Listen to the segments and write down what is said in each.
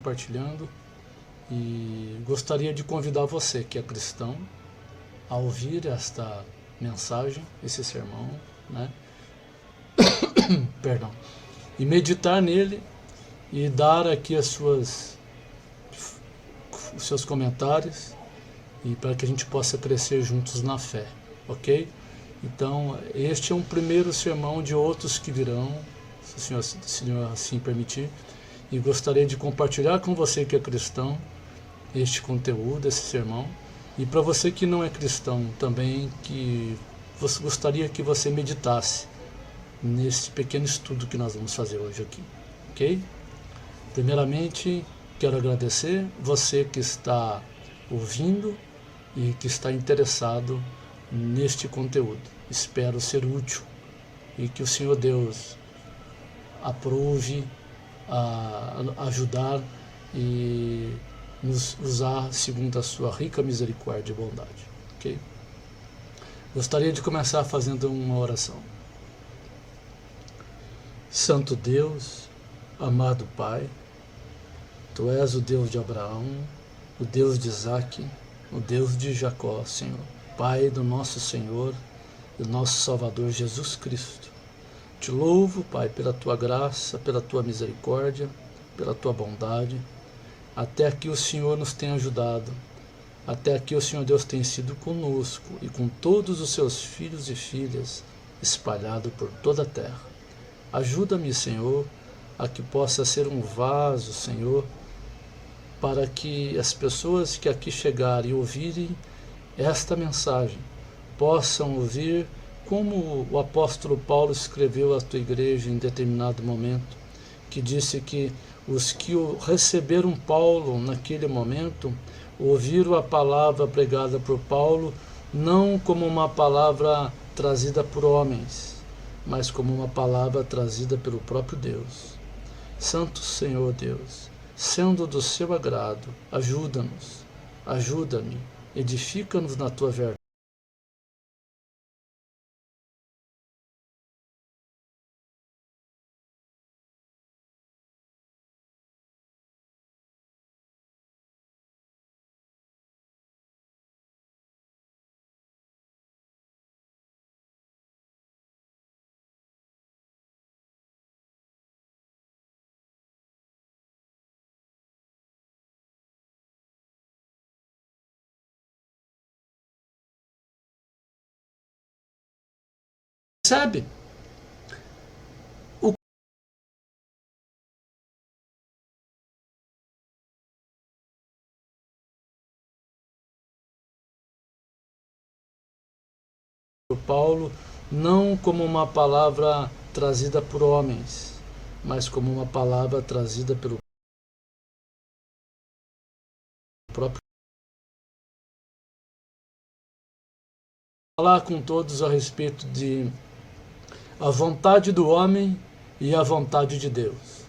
Compartilhando, e gostaria de convidar você que é cristão a ouvir esta mensagem, esse sermão, né? Perdão. E meditar nele e dar aqui os seus comentários, e para que a gente possa crescer juntos na fé, ok? Então, este é um primeiro sermão de outros que virão, se o Senhor assim permitir, e gostaria de compartilhar com você que é cristão este conteúdo, esse sermão, e para você que não é cristão também, que gostaria que você meditasse nesse pequeno estudo que nós vamos fazer hoje aqui, ok? Primeiramente, quero agradecer você que está ouvindo e que está interessado neste conteúdo. Espero ser útil e que o Senhor Deus aprove a ajudar e nos usar segundo a sua rica misericórdia e bondade, ok? Gostaria de começar fazendo uma oração. Santo Deus, amado Pai, Tu és o Deus de Abraão, o Deus de Isaque, o Deus de Jacó, Senhor, Pai do nosso Senhor e nosso Salvador Jesus Cristo. Te louvo, Pai, pela Tua graça, pela Tua misericórdia, pela Tua bondade. Até aqui o Senhor nos tem ajudado. Até aqui o Senhor Deus tem sido conosco e com todos os seus filhos e filhas espalhados por toda a terra. Ajuda-me, Senhor, a que possa ser um vaso, Senhor, para que as pessoas que aqui chegarem e ouvirem esta mensagem possam ouvir como o apóstolo Paulo escreveu à tua igreja em determinado momento, que disse que os que receberam Paulo naquele momento ouviram a palavra pregada por Paulo não como uma palavra trazida por homens, mas como uma palavra trazida pelo próprio Deus. Santo Senhor Deus, sendo do seu agrado, ajuda-nos, ajuda-me, edifica-nos na tua verdade. Sabe? Paulo não como uma palavra trazida por homens, mas como uma palavra trazida pelo próprio. Falar com todos a respeito de a vontade do homem e a vontade de Deus.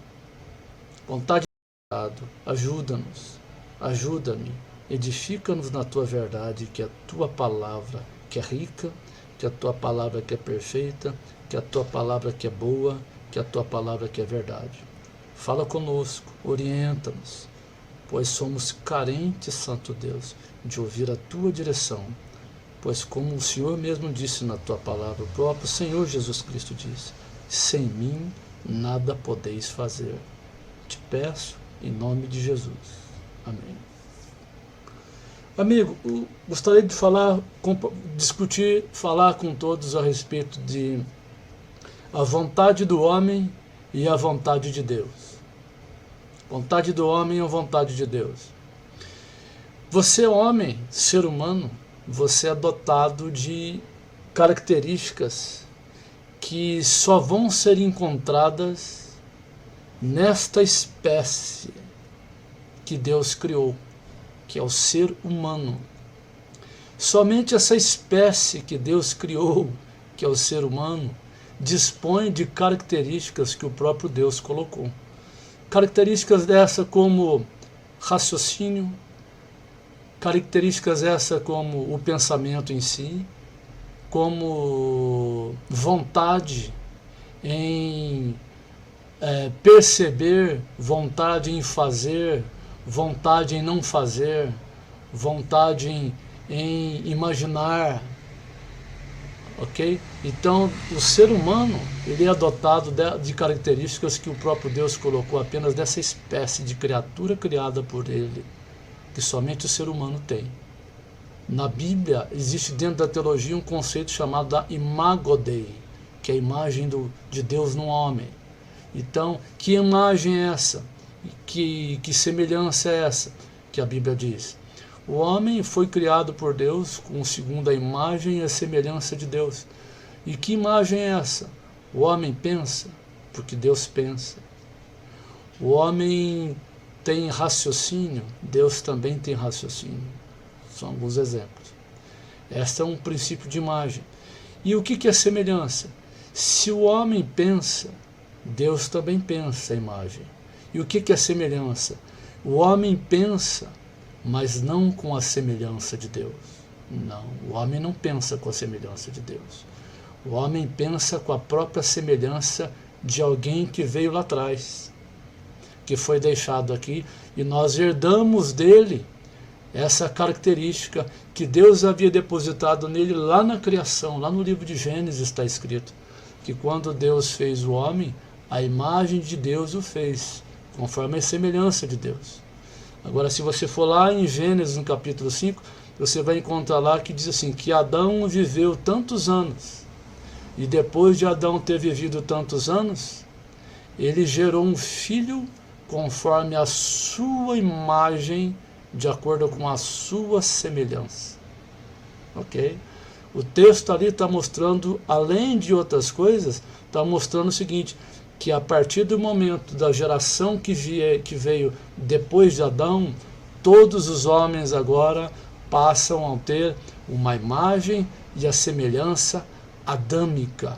Vontade de Deus, ajuda-nos, ajuda-me, edifica-nos na tua verdade, que a tua palavra que é rica, que a tua palavra que é perfeita, que a tua palavra que é boa, que a tua palavra que é verdade. Fala conosco, orienta-nos, pois somos carentes, Santo Deus, de ouvir a tua direção, pois como o Senhor mesmo disse na tua palavra, o próprio Senhor Jesus Cristo disse, sem mim nada podeis fazer. Te peço em nome de Jesus. Amém. Amigo, gostaria de falar com todos a respeito de a vontade do homem e a vontade de Deus. Vontade do homem e a vontade de Deus. Você, homem, ser humano, você é dotado de características que só vão ser encontradas nesta espécie que Deus criou, que é o ser humano. Somente essa espécie que Deus criou, que é o ser humano, dispõe de características que o próprio Deus colocou. Características dessa como raciocínio, características essa como o pensamento em si, como vontade em perceber, vontade em fazer, vontade em não fazer, vontade em imaginar, ok? Então, o ser humano, ele é dotado de características que o próprio Deus colocou apenas dessa espécie de criatura criada por ele, que somente o ser humano tem. Na Bíblia, existe dentro da teologia um conceito chamado da imago Dei, que é a imagem de Deus no homem. Então, que imagem é essa? Que semelhança é essa que a Bíblia diz? O homem foi criado por Deus segundo a imagem e a semelhança de Deus. E que imagem é essa? O homem pensa, porque Deus pensa. O homem tem raciocínio, Deus também tem raciocínio. São alguns exemplos. Este é um princípio de imagem. E o que é semelhança? Se o homem pensa, Deus também pensa a imagem. E o que é semelhança? O homem pensa, mas não com a semelhança de Deus. Não, o homem não pensa com a semelhança de Deus. O homem pensa com a própria semelhança de alguém que veio lá atrás, que foi deixado aqui, e nós herdamos dele essa característica que Deus havia depositado nele lá na criação. Lá no livro de Gênesis está escrito que quando Deus fez o homem, a imagem de Deus o fez, conforme a semelhança de Deus. Agora, se você for lá em Gênesis, no capítulo 5, você vai encontrar lá que diz assim, que Adão viveu tantos anos, e depois de Adão ter vivido tantos anos, ele gerou um filho conforme a sua imagem, de acordo com a sua semelhança. Ok? O texto ali está mostrando, além de outras coisas, está mostrando o seguinte, que a partir do momento da geração que veio depois de Adão, todos os homens agora passam a ter uma imagem e a semelhança adâmica.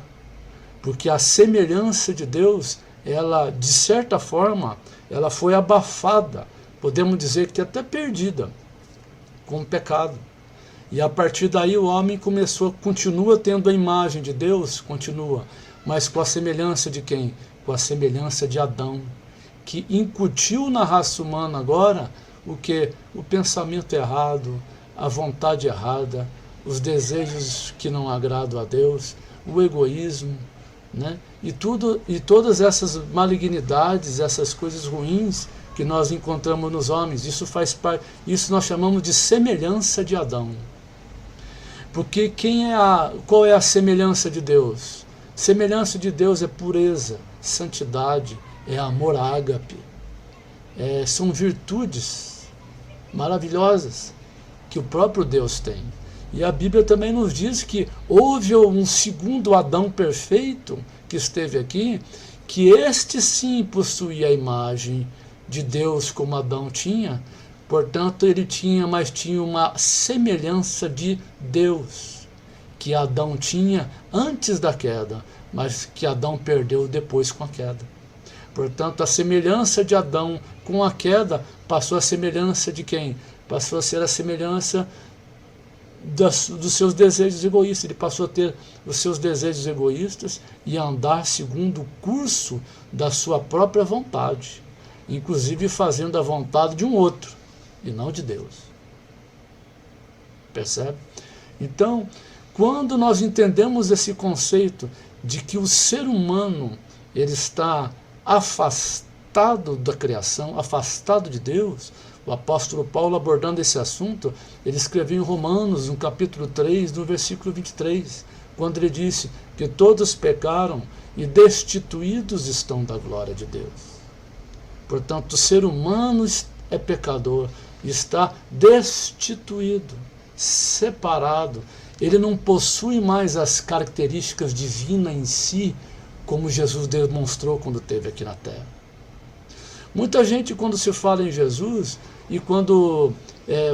Porque a semelhança de Deus, ela, de certa forma, ela foi abafada, podemos dizer que até perdida, com o pecado. E a partir daí o homem continua tendo a imagem de Deus, continua, mas com a semelhança de quem? Com a semelhança de Adão, que incutiu na raça humana agora o que? O pensamento errado, a vontade errada, os desejos que não agradam a Deus, o egoísmo, né? E todas essas malignidades, essas coisas ruins que nós encontramos nos homens, isso faz parte, isso nós chamamos de semelhança de Adão. Porque qual é a semelhança de Deus? Semelhança de Deus é pureza, santidade, é amor ágape, são virtudes maravilhosas que o próprio Deus tem. E a Bíblia também nos diz que houve um segundo Adão perfeito que esteve aqui, que este sim possuía a imagem de Deus como Adão tinha, portanto ele tinha uma semelhança de Deus, que Adão tinha antes da queda, mas que Adão perdeu depois com a queda. Portanto, a semelhança de Adão com a queda passou a semelhança de quem? Passou a ser a semelhança dos seus desejos egoístas. Ele passou a ter os seus desejos egoístas e a andar segundo o curso da sua própria vontade, inclusive fazendo a vontade de um outro e não de Deus. Percebe? Então, quando nós entendemos esse conceito de que o ser humano ele está afastado da criação, afastado de Deus, o apóstolo Paulo, abordando esse assunto, ele escreveu em Romanos, no capítulo 3, no versículo 23, quando ele disse que todos pecaram e destituídos estão da glória de Deus. Portanto, o ser humano é pecador, está destituído, separado. Ele não possui mais as características divinas em si, como Jesus demonstrou quando esteve aqui na Terra. Muita gente, quando se fala em Jesus, e quando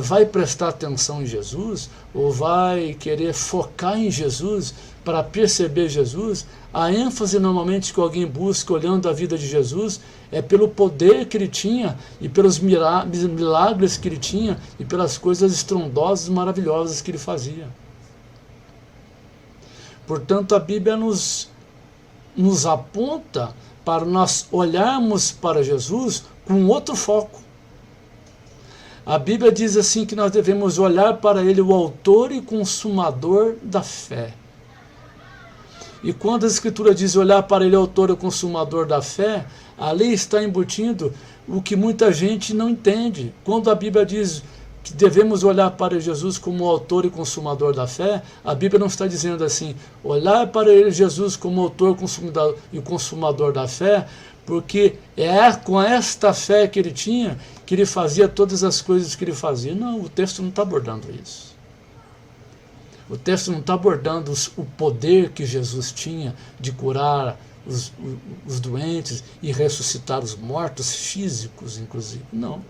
vai prestar atenção em Jesus, ou vai querer focar em Jesus, para perceber Jesus, a ênfase normalmente que alguém busca olhando a vida de Jesus é pelo poder que ele tinha e pelos milagres que ele tinha e pelas coisas estrondosas e maravilhosas que ele fazia. Portanto, a Bíblia nos aponta para nós olharmos para Jesus com outro foco. A Bíblia diz assim que nós devemos olhar para Ele, o autor e consumador da fé. E quando a Escritura diz olhar para Ele, o autor e consumador da fé, ali está embutindo o que muita gente não entende. Quando a Bíblia diz que devemos olhar para Jesus como o autor e consumador da fé, a Bíblia não está dizendo assim, olhar para Ele, Jesus, como autor e consumador da fé, porque é com esta fé que Ele tinha, que Ele fazia todas as coisas que Ele fazia. Não, o texto não está abordando isso. O texto não está abordando o poder que Jesus tinha de curar os doentes e ressuscitar os mortos físicos, inclusive. Não.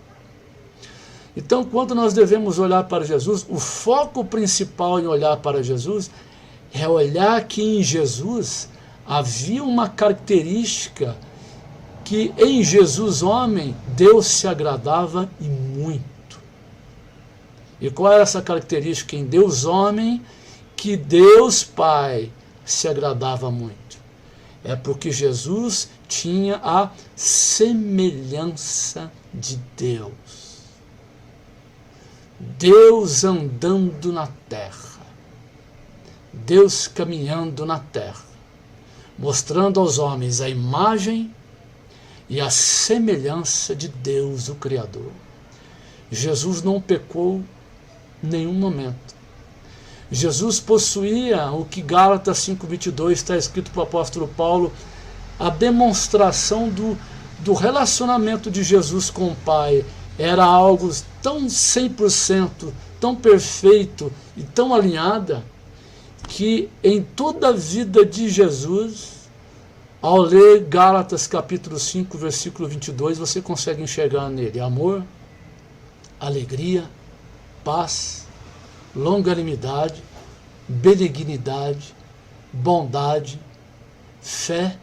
Então, quando nós devemos olhar para Jesus, o foco principal em olhar para Jesus é olhar que em Jesus havia uma característica que em Jesus, homem, Deus se agradava e muito. E qual era essa característica em Deus, homem, que Deus, Pai, se agradava muito? É porque Jesus tinha a semelhança de Deus. Deus andando na terra. Deus caminhando na terra. Mostrando aos homens a imagem e a semelhança de Deus, o Criador. Jesus não pecou em nenhum momento. Jesus possuía o que Gálatas 5:22 está escrito para o apóstolo Paulo, a demonstração do relacionamento de Jesus com o Pai. Era algo tão 100%, tão perfeito e tão alinhada, que em toda a vida de Jesus, ao ler Gálatas capítulo 5, versículo 22, você consegue enxergar nele amor, alegria, paz, longanimidade, benignidade, bondade, fé,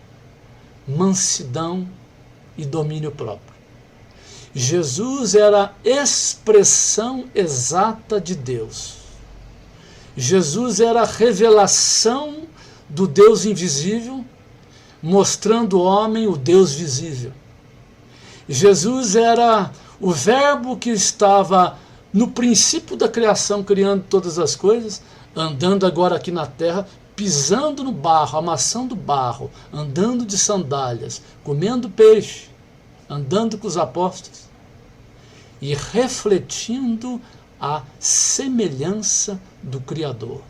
mansidão e domínio próprio. Jesus era a expressão exata de Deus. Jesus era a revelação do Deus invisível, mostrando ao homem o Deus visível. Jesus era o verbo que estava no princípio da criação, criando todas as coisas, andando agora aqui na terra, pisando no barro, amassando barro, andando de sandálias, comendo peixe, andando com os apóstolos e refletindo a semelhança do Criador,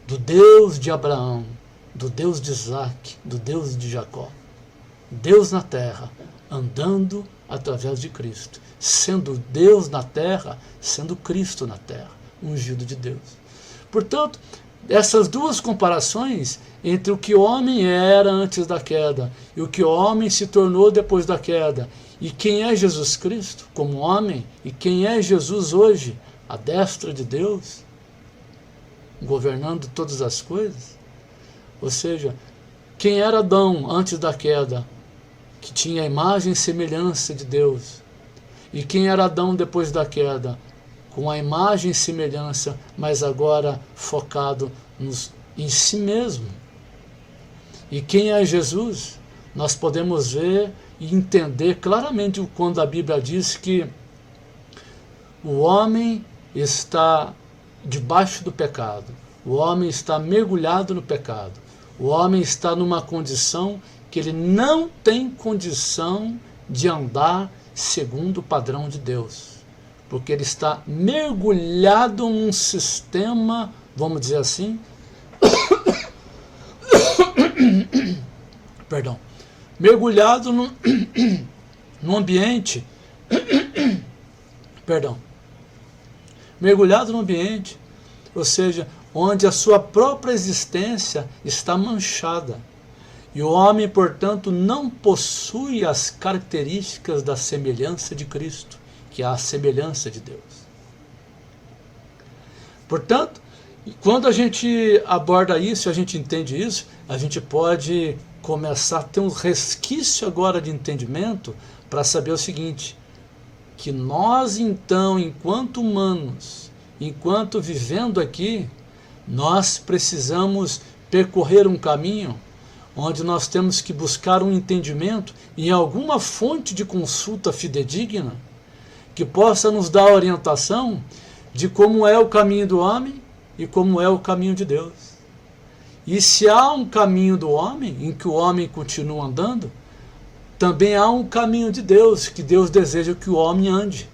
do Deus de Abraão, do Deus de Isaac, do Deus de Jacó. Deus na terra, andando através de Cristo, sendo Deus na terra, sendo Cristo na terra, ungido de Deus. Portanto, essas duas comparações entre o que o homem era antes da queda e o que o homem se tornou depois da queda, e quem é Jesus Cristo como homem, e quem é Jesus hoje, à destra de Deus, governando todas as coisas. Ou seja, quem era Adão antes da queda, que tinha a imagem e semelhança de Deus, e quem era Adão depois da queda, com a imagem e semelhança, mas agora focado em si mesmo. E quem é Jesus? Nós podemos ver e entender claramente quando a Bíblia diz que o homem está debaixo do pecado, o homem está mergulhado no pecado, o homem está numa condição que ele não tem condição de andar segundo o padrão de Deus, porque ele está mergulhado num sistema, vamos dizer assim, perdão, mergulhado num ambiente, perdão, mergulhado num ambiente, ou seja, onde a sua própria existência está manchada. E o homem, portanto, não possui as características da semelhança de Cristo, que é a semelhança de Deus. Portanto, quando a gente aborda isso, a gente entende isso, a gente pode começar a ter um resquício agora de entendimento para saber o seguinte, que nós então, enquanto humanos, enquanto vivendo aqui, nós precisamos percorrer um caminho onde nós temos que buscar um entendimento em alguma fonte de consulta fidedigna que possa nos dar orientação de como é o caminho do homem e como é o caminho de Deus. E se há um caminho do homem, em que o homem continua andando, também há um caminho de Deus, que Deus deseja que o homem ande.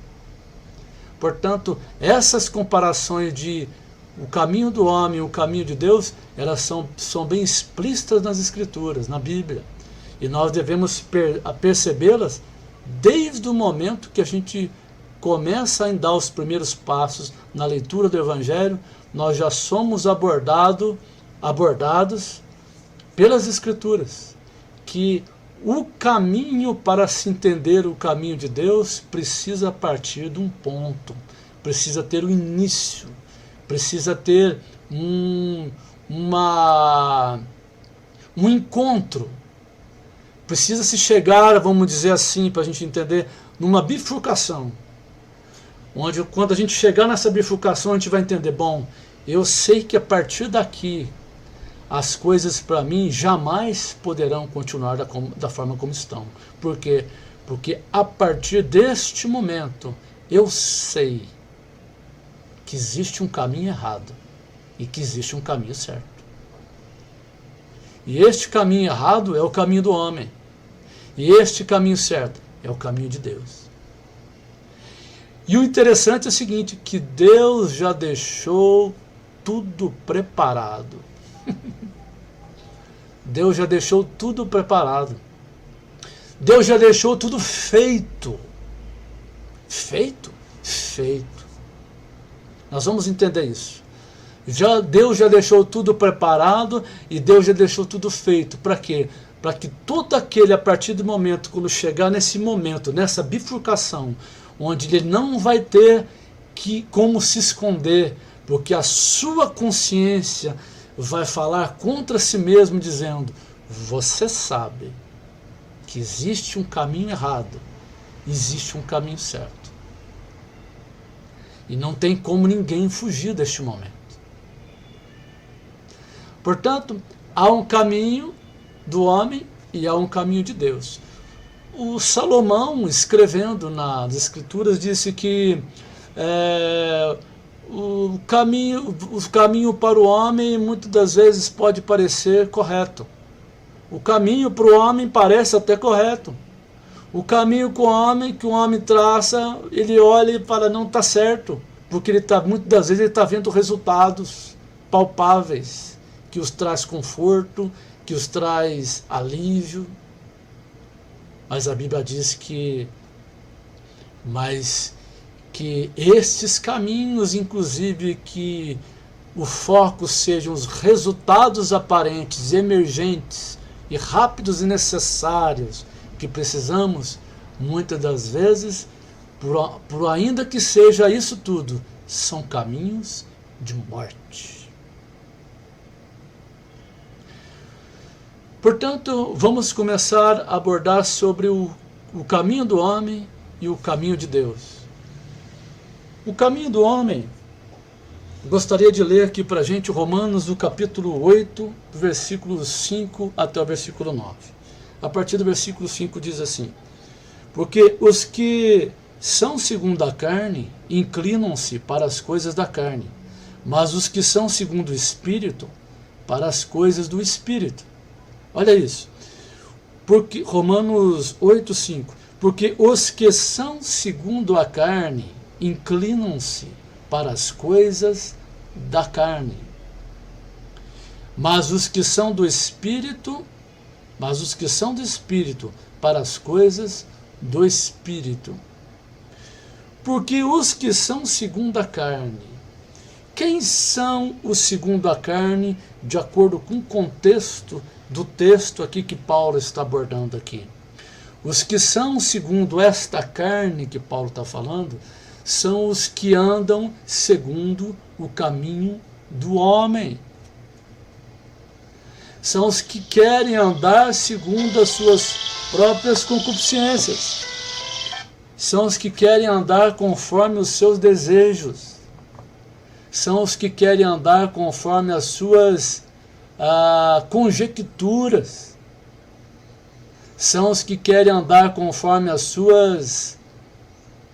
Portanto, essas comparações de o caminho do homem e o caminho de Deus, elas são bem explícitas nas Escrituras, na Bíblia. E nós devemos percebê-las desde o momento que a gente começa a dar os primeiros passos na leitura do Evangelho. Nós já somos abordados pelas Escrituras, que o caminho para se entender o caminho de Deus precisa partir de um ponto, precisa ter um início, precisa ter um encontro, precisa se chegar, vamos dizer assim, para a gente entender, numa bifurcação, onde quando a gente chegar nessa bifurcação a gente vai entender, bom, eu sei que a partir daqui as coisas para mim jamais poderão continuar da forma como estão. Por quê? Porque a partir deste momento eu sei que existe um caminho errado e que existe um caminho certo. E este caminho errado é o caminho do homem. E este caminho certo é o caminho de Deus. E o interessante é o seguinte, que Deus já deixou tudo preparado. Deus já deixou tudo preparado. Deus já deixou tudo feito. Feito? Feito. Nós vamos entender isso. Deus já deixou tudo preparado e Deus já deixou tudo feito. Para quê? Para que todo aquele, a partir do momento, quando chegar nesse momento, nessa bifurcação, onde ele não vai ter como se esconder, porque a sua consciência vai falar contra si mesmo, dizendo, você sabe que existe um caminho errado, existe um caminho certo. E não tem como ninguém fugir deste momento. Portanto, há um caminho do homem e há um caminho de Deus. O Salomão, escrevendo nas Escrituras, disse que o caminho para o homem muitas das vezes pode parecer correto. O caminho para o homem parece até correto. O caminho que o homem traça, ele olha e fala, não está certo, porque muitas das vezes ele está vendo resultados palpáveis, que os traz conforto, que os traz alívio. Mas a Bíblia diz que estes caminhos, inclusive que o foco sejam os resultados aparentes, emergentes e rápidos e necessários que precisamos, muitas das vezes, por ainda que seja isso tudo, são caminhos de morte. Portanto, vamos começar a abordar sobre o caminho do homem e o caminho de Deus. O caminho do homem, gostaria de ler aqui para a gente Romanos, o capítulo 8, do versículo 5 até o versículo 9. A partir do versículo 5 diz assim, porque os que são segundo a carne inclinam-se para as coisas da carne, mas os que são segundo o Espírito, para as coisas do Espírito. Olha isso, porque Romanos 8, 5, porque os que são segundo a carne inclinam-se para as coisas da carne, mas os que são do Espírito, para as coisas do Espírito. Porque os que são segundo a carne, quem são os segundo a carne, de acordo com o contexto do texto aqui que Paulo está abordando aqui? Os que são segundo esta carne que Paulo está falando, são os que andam segundo o caminho do homem. São os que querem andar segundo as suas próprias concupiscências. São os que querem andar conforme os seus desejos. São os que querem andar conforme as suas conjecturas. são os que querem andar conforme as suas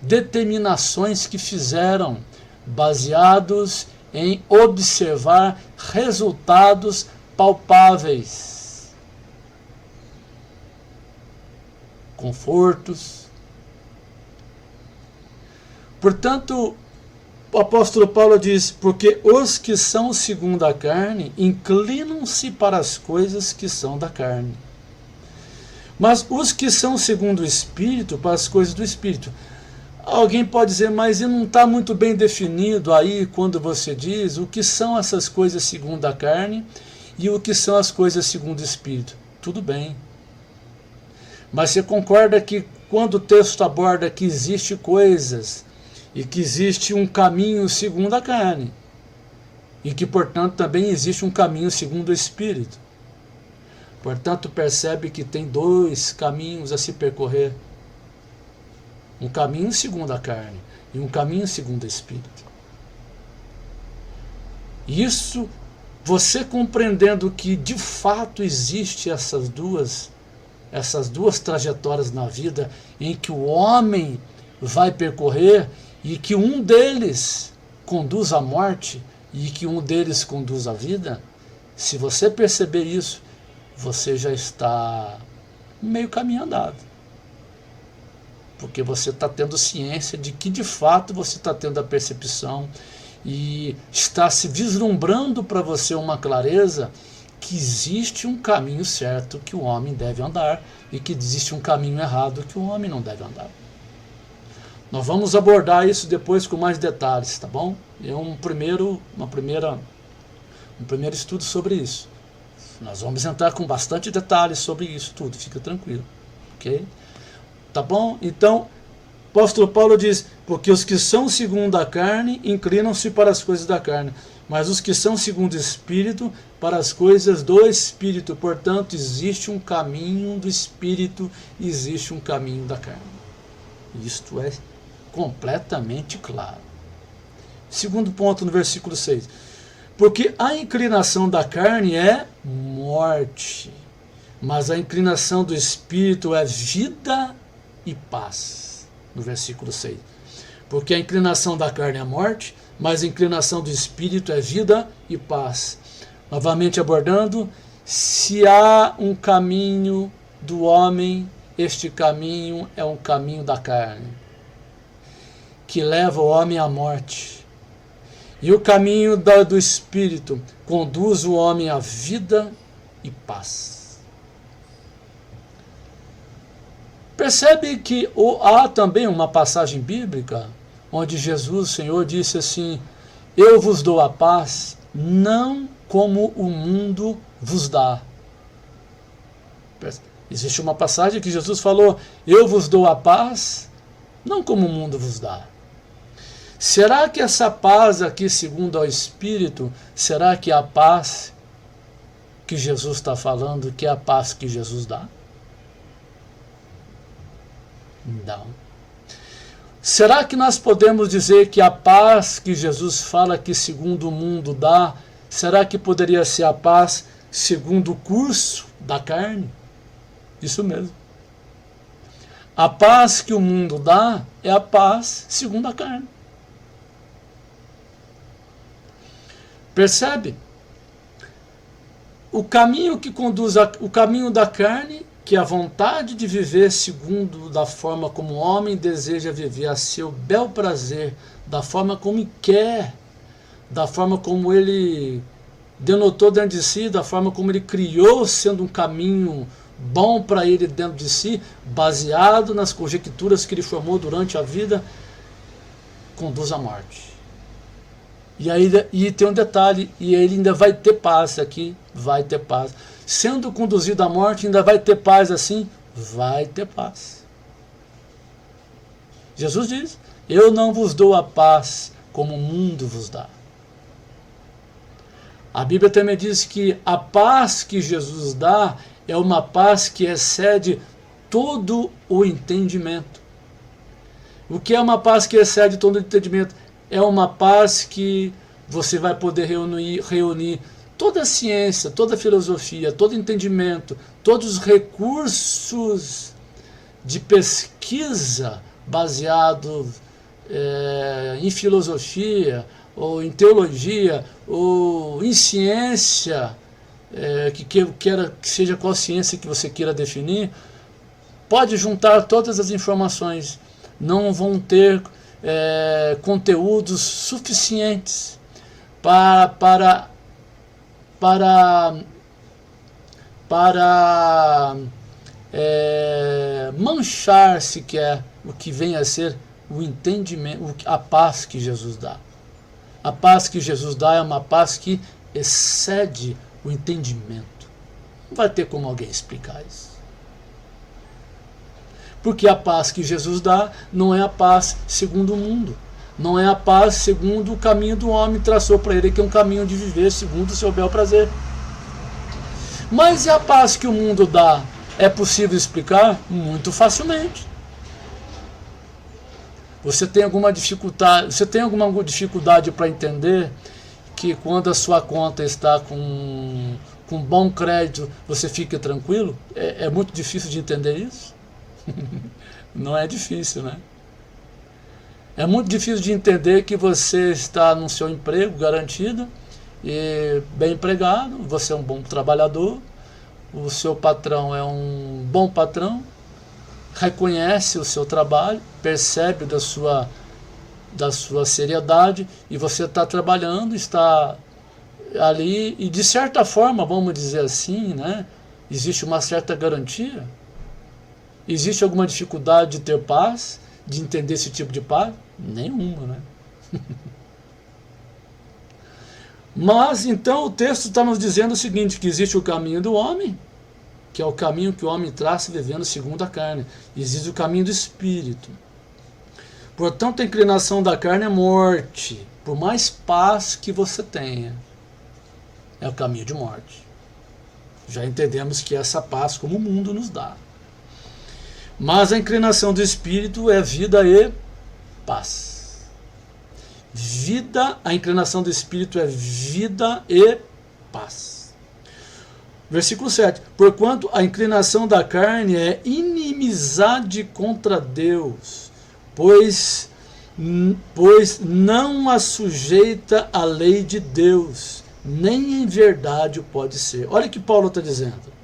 determinações que fizeram, baseados em observar resultados palpáveis, confortos. Portanto, o apóstolo Paulo diz, porque os que são segundo a carne inclinam-se para as coisas que são da carne. Mas os que são segundo o Espírito, para as coisas do Espírito. Alguém pode dizer, mas não está muito bem definido aí quando você diz o que são essas coisas segundo a carne e o que são as coisas segundo o Espírito. Tudo bem. Mas você concorda que quando o texto aborda que existe coisas e que existe um caminho segundo a carne e que, portanto, também existe um caminho segundo o Espírito. Portanto, percebe que tem dois caminhos a se percorrer. Um caminho segundo a carne e um caminho segundo o Espírito. Isso, você compreendendo que de fato existe essas duas trajetórias na vida em que o homem vai percorrer e que um deles conduz à morte e que um deles conduz à vida, se você perceber isso, você já está meio caminho andado. Porque você está tendo ciência de que de fato você está tendo a percepção e está se vislumbrando para você uma clareza que existe um caminho certo que o homem deve andar e que existe um caminho errado que o homem não deve andar. Nós vamos abordar isso depois com mais detalhes, tá bom? É um primeiro estudo sobre isso. Nós vamos entrar com bastante detalhes sobre isso tudo, fica tranquilo, ok? Tá bom? Então, o apóstolo Paulo diz, porque os que são segundo a carne inclinam-se para as coisas da carne, mas os que são segundo o Espírito para as coisas do Espírito. Portanto, existe um caminho do Espírito e existe um caminho da carne. Isto é completamente claro. Segundo ponto no versículo 6. Porque a inclinação da carne é morte, mas a inclinação do Espírito é vida e paz. No versículo 6. Porque a inclinação da carne é morte, mas a inclinação do Espírito é vida e paz. Novamente abordando, se há um caminho do homem, este caminho é um caminho da carne, que leva o homem à morte. E o caminho do Espírito conduz o homem à vida e paz. Percebe que há também uma passagem bíblica onde Jesus, o Senhor, disse assim, eu vos dou a paz, não como o mundo vos dá. Existe uma passagem que Jesus falou, eu vos dou a paz, não como o mundo vos dá. Será que essa paz aqui, segundo ao Espírito, será que é a paz que Jesus está falando, que é a paz que Jesus dá? Não. Será que nós podemos dizer que a paz que Jesus fala que segundo o mundo dá, será que poderia ser a paz segundo o curso da carne? Isso mesmo. A paz que o mundo dá é a paz segundo a carne. Percebe? O caminho que conduz o caminho da carne, que é a vontade de viver segundo da forma como o homem deseja viver, a seu bel prazer, da forma como ele quer, da forma como ele denotou dentro de si, da forma como ele criou, sendo um caminho bom para ele dentro de si, baseado nas conjecturas que ele formou durante a vida, conduz à morte. E tem um detalhe, e ele ainda vai ter paz aqui, vai ter paz. Sendo conduzido à morte, ainda vai ter paz assim? Vai ter paz. Jesus diz, eu não vos dou a paz como o mundo vos dá. A Bíblia também diz que a paz que Jesus dá é uma paz que excede todo o entendimento. O que é uma paz que excede todo o entendimento? É uma paz que você vai poder reunir toda a ciência, toda a filosofia, todo entendimento, todos os recursos de pesquisa baseados em filosofia, ou em teologia, ou em ciência, que seja qual ciência que você queira definir, pode juntar todas as informações, não vão ter conteúdos suficientes para manchar sequer o que vem a ser o entendimento, a paz que Jesus dá. A paz que Jesus dá é uma paz que excede o entendimento. Não vai ter como alguém explicar isso. Porque a paz que Jesus dá não é a paz segundo o mundo. Não é a paz segundo o caminho do homem traçou para ele, que é um caminho de viver segundo o seu bel prazer. Mas e a paz que o mundo dá? É possível explicar? Muito facilmente. Você tem alguma dificuldade para entender que quando a sua conta está com bom crédito, você fica tranquilo? É muito difícil de entender isso? Não é difícil, né? É muito difícil de entender que você está no seu emprego garantido e bem empregado, você é um bom trabalhador, o seu patrão é um bom patrão, reconhece o seu trabalho, percebe da sua seriedade, e você está trabalhando, está ali, e de certa forma, vamos dizer assim, né, existe uma certa garantia. Existe alguma dificuldade de ter paz, de entender esse tipo de paz? Nenhuma, né? Mas, então, o texto está nos dizendo o seguinte, que existe o caminho do homem, que é o caminho que o homem traça vivendo segundo a carne. Existe o caminho do Espírito. Portanto, a inclinação da carne é morte, por mais paz que você tenha. É o caminho de morte. Já entendemos que é essa paz como o mundo nos dá. Mas a inclinação do Espírito é vida e paz. A inclinação do Espírito é vida e paz. Versículo 7. Porquanto a inclinação da carne é inimizade contra Deus, pois não a sujeita à lei de Deus, nem em verdade o pode ser. Olha o que Paulo está dizendo.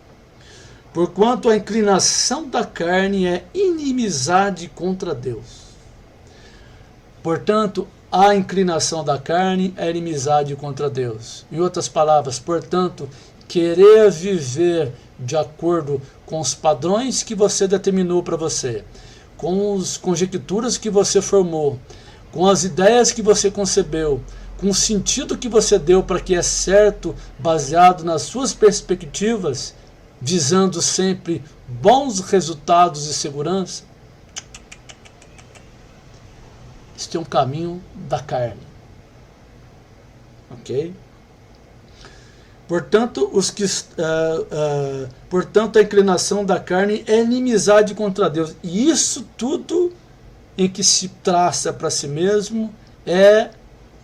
Porquanto a inclinação da carne é inimizade contra Deus. Portanto, a inclinação da carne é inimizade contra Deus. Em outras palavras, portanto, querer viver de acordo com os padrões que você determinou para você, com as conjecturas que você formou, com as ideias que você concebeu, com o sentido que você deu para que é certo, baseado nas suas perspectivas, visando sempre bons resultados e segurança, este é um caminho da carne. Ok? Portanto, portanto, a inclinação da carne é inimizade contra Deus. E isso tudo em que se traça para si mesmo é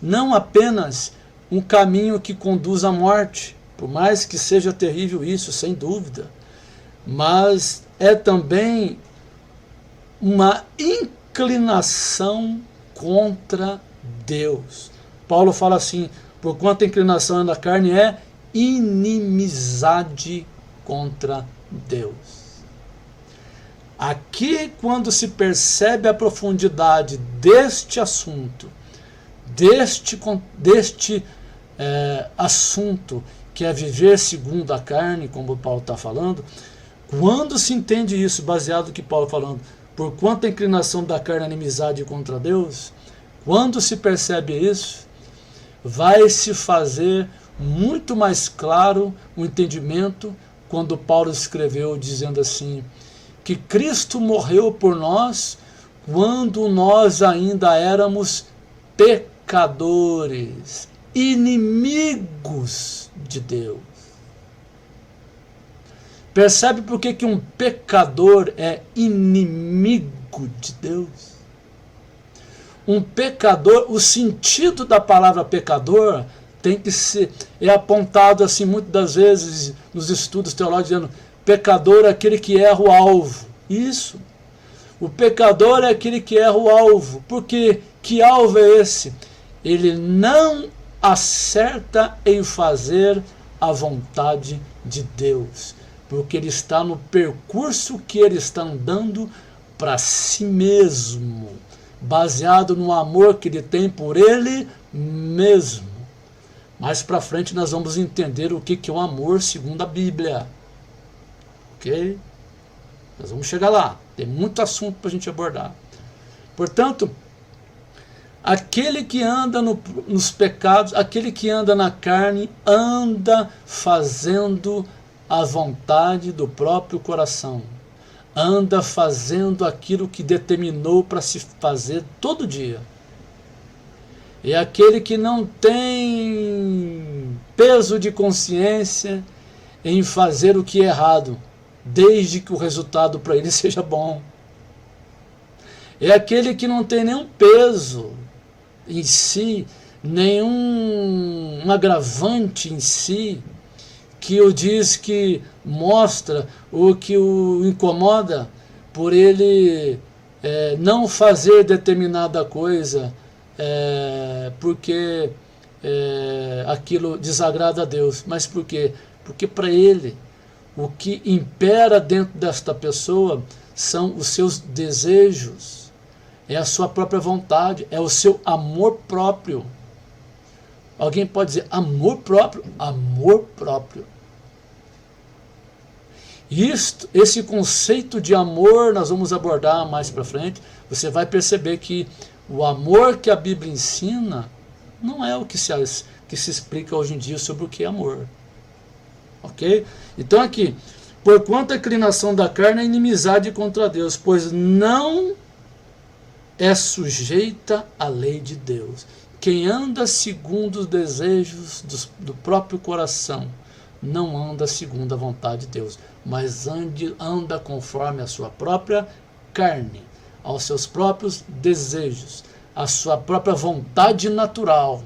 não apenas um caminho que conduz à morte, por mais que seja terrível isso, sem dúvida, mas é também uma inclinação contra Deus. Paulo fala assim, porquanto a inclinação da carne é inimizade contra Deus. Aqui, quando se percebe a profundidade deste assunto, deste assunto, que é viver segundo a carne, como Paulo está falando, quando se entende isso, baseado no que Paulo está falando, porquanto a inclinação da carne é inimizade contra Deus, quando se percebe isso, vai se fazer muito mais claro o entendimento quando Paulo escreveu dizendo assim, que Cristo morreu por nós quando nós ainda éramos pecadores, inimigos de Deus. Percebe por que um pecador é inimigo de Deus? Um pecador, o sentido da palavra pecador tem que ser, é apontado assim muitas das vezes nos estudos teológicos, dizendo, pecador é aquele que erra o alvo. Isso. O pecador é aquele que erra o alvo. Porque que alvo é esse? Ele não acerta em fazer a vontade de Deus. Porque ele está no percurso que ele está andando para si mesmo, baseado no amor que ele tem por ele mesmo. Mais para frente nós vamos entender o que é o amor segundo a Bíblia. Ok? Nós vamos chegar lá. Tem muito assunto para a gente abordar. Portanto, aquele que anda nos pecados, aquele que anda na carne, anda fazendo a vontade do próprio coração. Anda fazendo aquilo que determinou para se fazer todo dia. É aquele que não tem peso de consciência em fazer o que é errado, desde que o resultado para ele seja bom. É aquele que não tem nenhum peso em si, nenhum agravante em si, que o diz que mostra ou que o incomoda por ele não fazer determinada coisa, porque aquilo desagrada a Deus. Mas por quê? Porque para ele o que impera dentro desta pessoa são os seus desejos, é a sua própria vontade, é o seu amor próprio. Alguém pode dizer amor próprio? Amor próprio. Esse conceito de amor nós vamos abordar mais para frente. Você vai perceber que o amor que a Bíblia ensina não é o que se explica hoje em dia sobre o que é amor. Ok? Então aqui, porquanto a inclinação da carne é inimizade contra Deus, pois não é sujeita à lei de Deus. Quem anda segundo os desejos do próprio coração, não anda segundo a vontade de Deus, mas anda conforme a sua própria carne, aos seus próprios desejos, a sua própria vontade natural,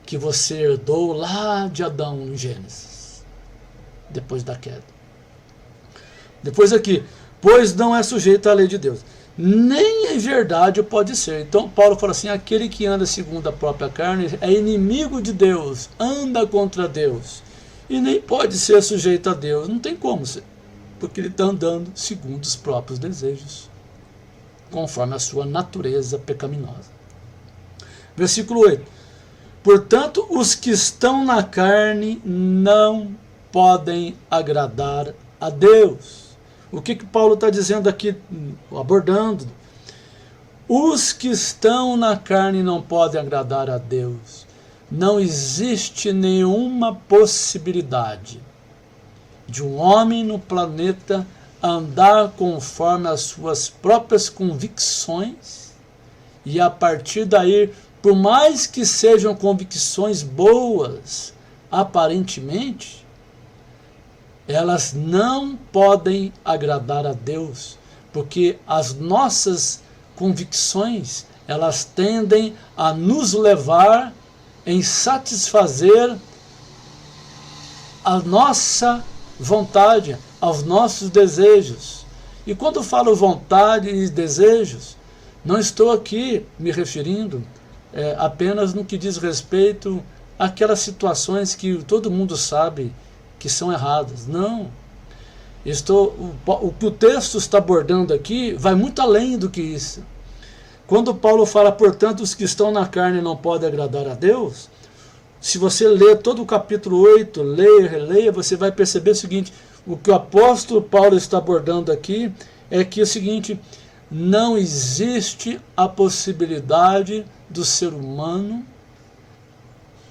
que você herdou lá de Adão no Gênesis, depois da queda. Depois aqui, pois não é sujeito à lei de Deus, nem em verdade pode ser. Então Paulo fala assim, aquele que anda segundo a própria carne é inimigo de Deus, anda contra Deus, e nem pode ser sujeito a Deus, não tem como ser, porque ele está andando segundo os próprios desejos, conforme a sua natureza pecaminosa. Versículo 8. Portanto, os que estão na carne não podem agradar a Deus. O que Paulo está dizendo aqui, abordando? Os que estão na carne não podem agradar a Deus. Não existe nenhuma possibilidade de um homem no planeta andar conforme as suas próprias convicções e a partir daí, por mais que sejam convicções boas, aparentemente, elas não podem agradar a Deus, porque as nossas convicções, elas tendem a nos levar em satisfazer a nossa vontade, aos nossos desejos. E quando falo vontade e desejos, não estou aqui me referindo apenas no que diz respeito àquelas situações que todo mundo sabe que são erradas. Não. O que o texto está abordando aqui vai muito além do que isso. Quando Paulo fala, portanto, os que estão na carne não podem agradar a Deus, se você ler todo o capítulo 8, leia, releia, você vai perceber o seguinte, o que o apóstolo Paulo está abordando aqui é que o seguinte, não existe a possibilidade do ser humano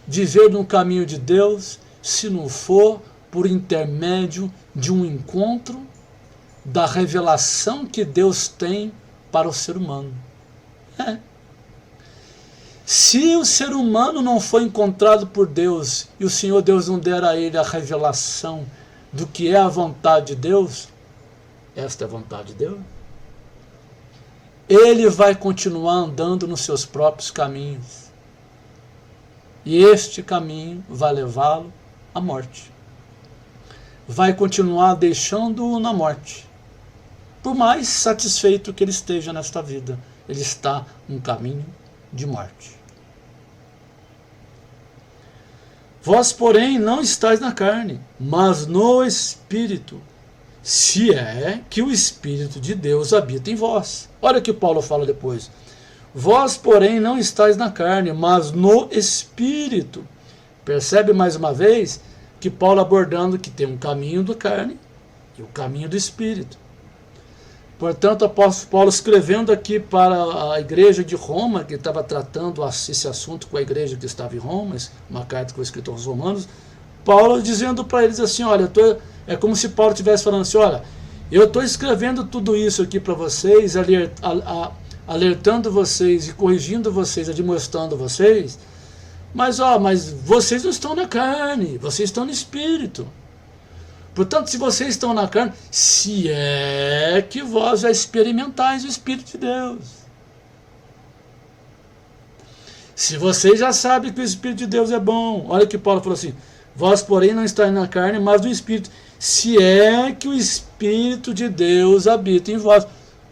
viver no caminho de Deus se não for por intermédio de um encontro da revelação que Deus tem para o ser humano. Se o ser humano não foi encontrado por Deus e o Senhor Deus não der a ele a revelação do que é a vontade de Deus, esta é a vontade de Deus, ele vai continuar andando nos seus próprios caminhos. E este caminho vai levá-lo à morte. Vai continuar deixando-o na morte. Por mais satisfeito que ele esteja nesta vida, ele está num caminho de morte. Vós, porém, não estáis na carne, mas no Espírito, se é que o Espírito de Deus habita em vós. Olha o que Paulo fala depois. Vós, porém, não estáis na carne, mas no Espírito. Percebe mais uma vez que Paulo abordando que tem um caminho da carne e o caminho do Espírito. Portanto, o apóstolo Paulo escrevendo aqui para a igreja de Roma, que estava tratando esse assunto com a igreja que estava em Roma, uma carta que foi escrita aos romanos, Paulo dizendo para eles assim, olha, é como se Paulo estivesse falando assim, olha, eu estou escrevendo tudo isso aqui para vocês, alertando vocês e corrigindo vocês, admoestando vocês, mas vocês não estão na carne, vocês estão no Espírito. Portanto, se vocês estão na carne, se é que vós já experimentais o Espírito de Deus. Se vocês já sabem que o Espírito de Deus é bom, olha que Paulo falou assim, vós, porém, não estáis na carne, mas no Espírito, se é que o Espírito de Deus habita em vós.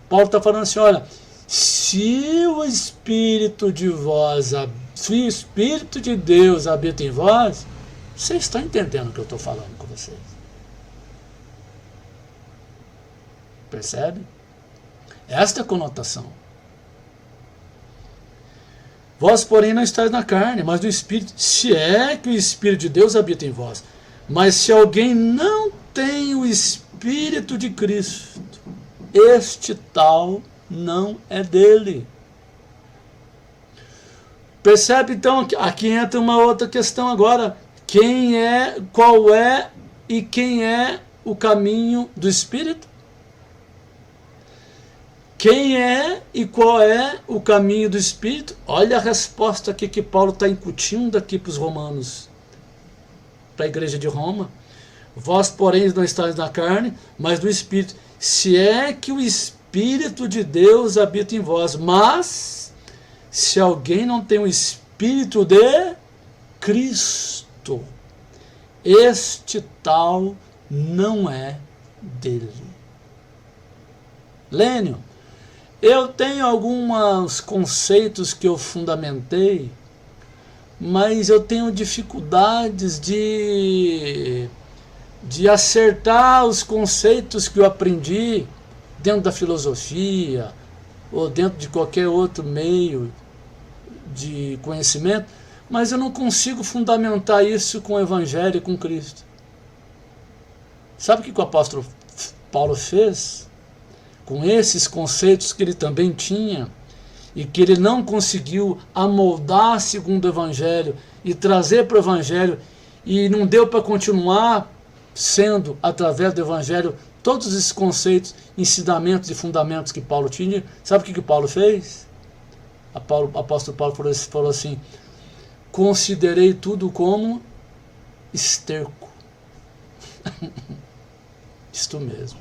Paulo está falando assim, olha, se o Espírito de Deus habita em vós, vocês estão entendendo o que eu estou falando com vocês. Percebe? Esta é a conotação. Vós, porém, não estáis na carne, mas no Espírito, se é que o Espírito de Deus habita em vós. Mas se alguém não tem o Espírito de Cristo, este tal não é dele. Percebe, então, aqui entra uma outra questão agora. Qual é e quem é o caminho do Espírito? Quem é e qual é o caminho do Espírito? Olha a resposta aqui que Paulo está incutindo aqui para os romanos, para a igreja de Roma. Vós, porém, não estáis na carne, mas no Espírito. Se é que o Espírito de Deus habita em vós. Mas, se alguém não tem o Espírito de Cristo, este tal não é dele. Lênio, eu tenho alguns conceitos que eu fundamentei, mas eu tenho dificuldades de acertar os conceitos que eu aprendi dentro da filosofia ou dentro de qualquer outro meio de conhecimento, mas eu não consigo fundamentar isso com o Evangelho e com Cristo. Sabe o que o apóstolo Paulo fez? Com esses conceitos que ele também tinha e que ele não conseguiu amoldar segundo o Evangelho e trazer para o Evangelho, e não deu para continuar sendo, através do Evangelho, todos esses conceitos, ensinamentos e fundamentos que Paulo tinha. Sabe o que Paulo fez? O apóstolo Paulo falou assim, considerei tudo como esterco. Isto mesmo.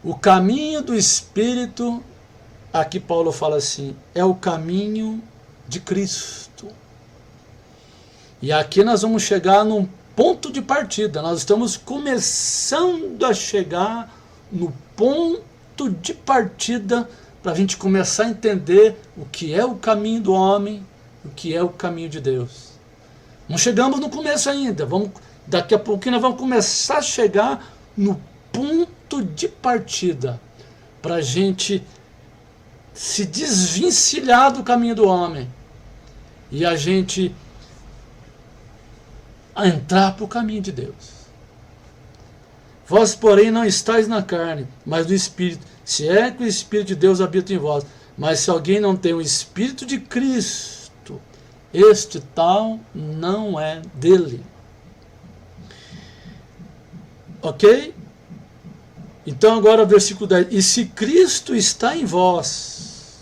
O caminho do Espírito, aqui Paulo fala assim, é o caminho de Cristo. E aqui nós vamos chegar num ponto de partida. Nós estamos começando a chegar no ponto de partida para a gente começar a entender o que é o caminho do homem, o que é o caminho de Deus. Não chegamos no começo ainda. Daqui a pouquinho nós vamos começar a chegar no ponto de partida para a gente se desvencilhar do caminho do homem e a gente entrar para o caminho de Deus. Vós, porém, não estáis na carne, mas no Espírito, se é que o Espírito de Deus habita em vós. Mas se alguém não tem o Espírito de Cristo, este tal não é dele. Ok? Então agora o versículo 10. E se Cristo está em vós,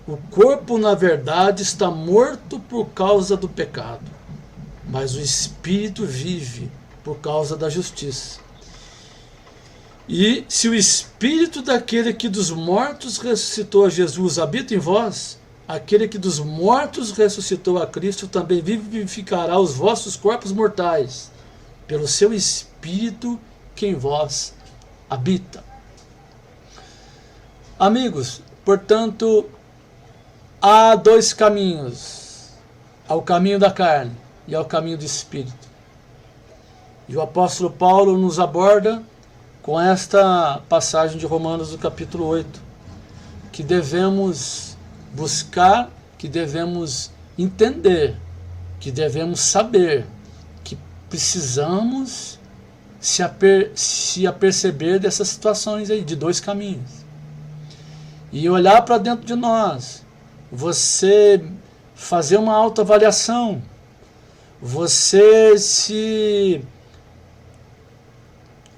o corpo na verdade está morto por causa do pecado, mas o Espírito vive por causa da justiça. E se o Espírito daquele que dos mortos ressuscitou a Jesus habita em vós, aquele que dos mortos ressuscitou a Cristo, também vivificará os vossos corpos mortais, pelo seu Espírito que em vós habita. Amigos, portanto, há dois caminhos, ao caminho da carne e ao caminho do Espírito. E o apóstolo Paulo nos aborda com esta passagem de Romanos do capítulo 8, que devemos buscar, que devemos entender, que devemos saber, que precisamos se aperceber dessas situações aí, de dois caminhos. E olhar para dentro de nós, você fazer uma autoavaliação, você se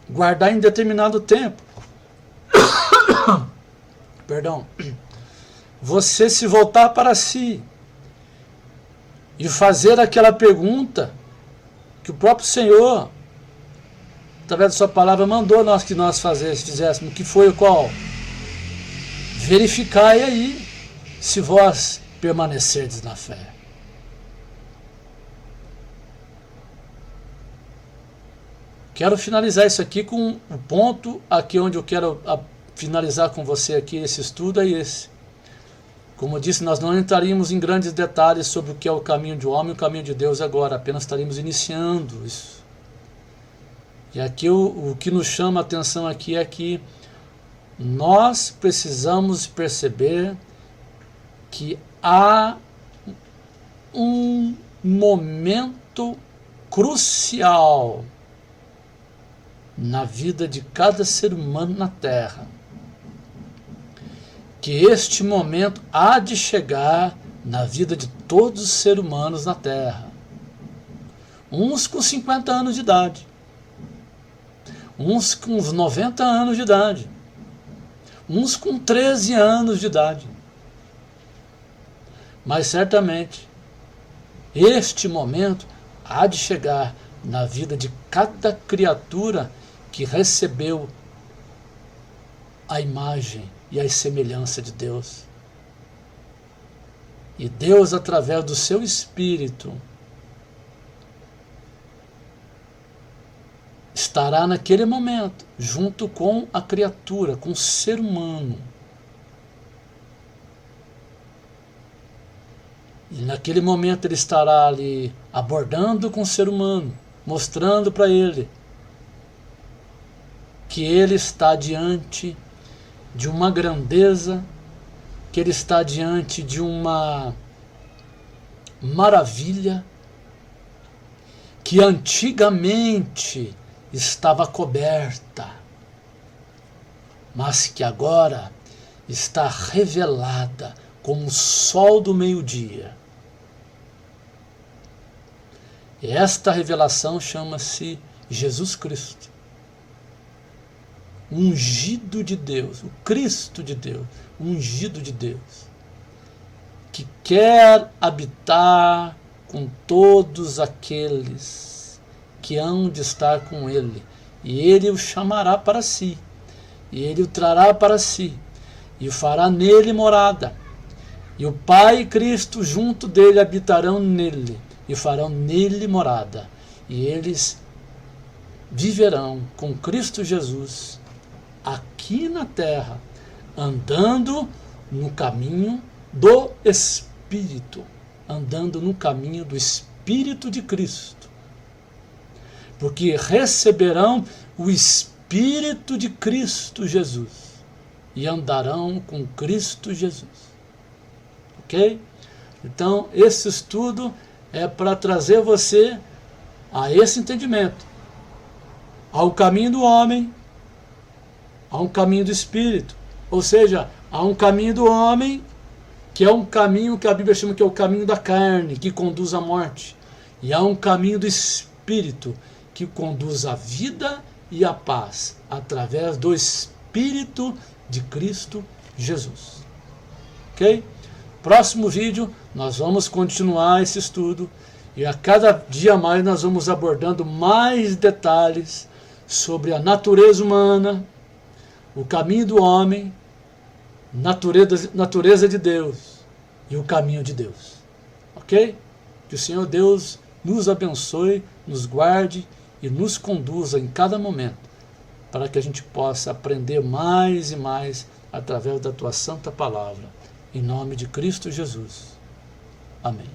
guardar em determinado tempo, perdão, você se voltar para si e fazer aquela pergunta que o próprio Senhor, através da sua palavra, mandou que nós fizéssemos, que foi o qual? Verificai aí se vós permanecerdes na fé. Quero finalizar isso aqui com o ponto aqui onde eu quero finalizar com você aqui esse estudo, é esse. Como eu disse, nós não entraríamos em grandes detalhes sobre o que é o caminho de homem e o caminho de Deus agora, apenas estaríamos iniciando isso. E aqui o que nos chama a atenção aqui é que nós precisamos perceber que há um momento crucial na vida de cada ser humano na Terra, que este momento há de chegar na vida de todos os seres humanos na Terra. Uns com 50 anos de idade, uns com 90 anos de idade, uns com 13 anos de idade. Mas certamente este momento há de chegar na vida de cada criatura que recebeu a imagem e a semelhança de Deus. E Deus, através do seu Espírito, estará naquele momento junto com a criatura, com o ser humano. E naquele momento ele estará ali abordando com o ser humano, mostrando para ele que ele está diante de uma grandeza, que ele está diante de uma maravilha que antigamente estava coberta, mas que agora está revelada como o sol do meio-dia. E esta revelação chama-se Jesus Cristo, o ungido de Deus, o Cristo de Deus, o ungido de Deus, que quer habitar com todos aqueles que hão de estar com ele, e ele o chamará para si, e ele o trará para si, e fará nele morada, e o Pai e Cristo junto dele habitarão nele, e farão nele morada, e eles viverão com Cristo Jesus aqui na terra, andando no caminho do Espírito, andando no caminho do Espírito de Cristo, porque receberão o Espírito de Cristo Jesus e andarão com Cristo Jesus. Ok? Então, esse estudo é para trazer você a esse entendimento, ao caminho do homem, há um caminho do Espírito, ou seja, há um caminho do homem, que é um caminho que a Bíblia chama que é o caminho da carne, que conduz à morte, e há um caminho do Espírito, que conduz à vida e à paz, através do Espírito de Cristo Jesus. Ok? Próximo vídeo, nós vamos continuar esse estudo, e a cada dia mais nós vamos abordando mais detalhes sobre a natureza humana, o caminho do homem, natureza de Deus e o caminho de Deus. Ok? Que o Senhor Deus nos abençoe, nos guarde e nos conduza em cada momento, para que a gente possa aprender mais e mais através da tua santa palavra. Em nome de Cristo Jesus. Amém.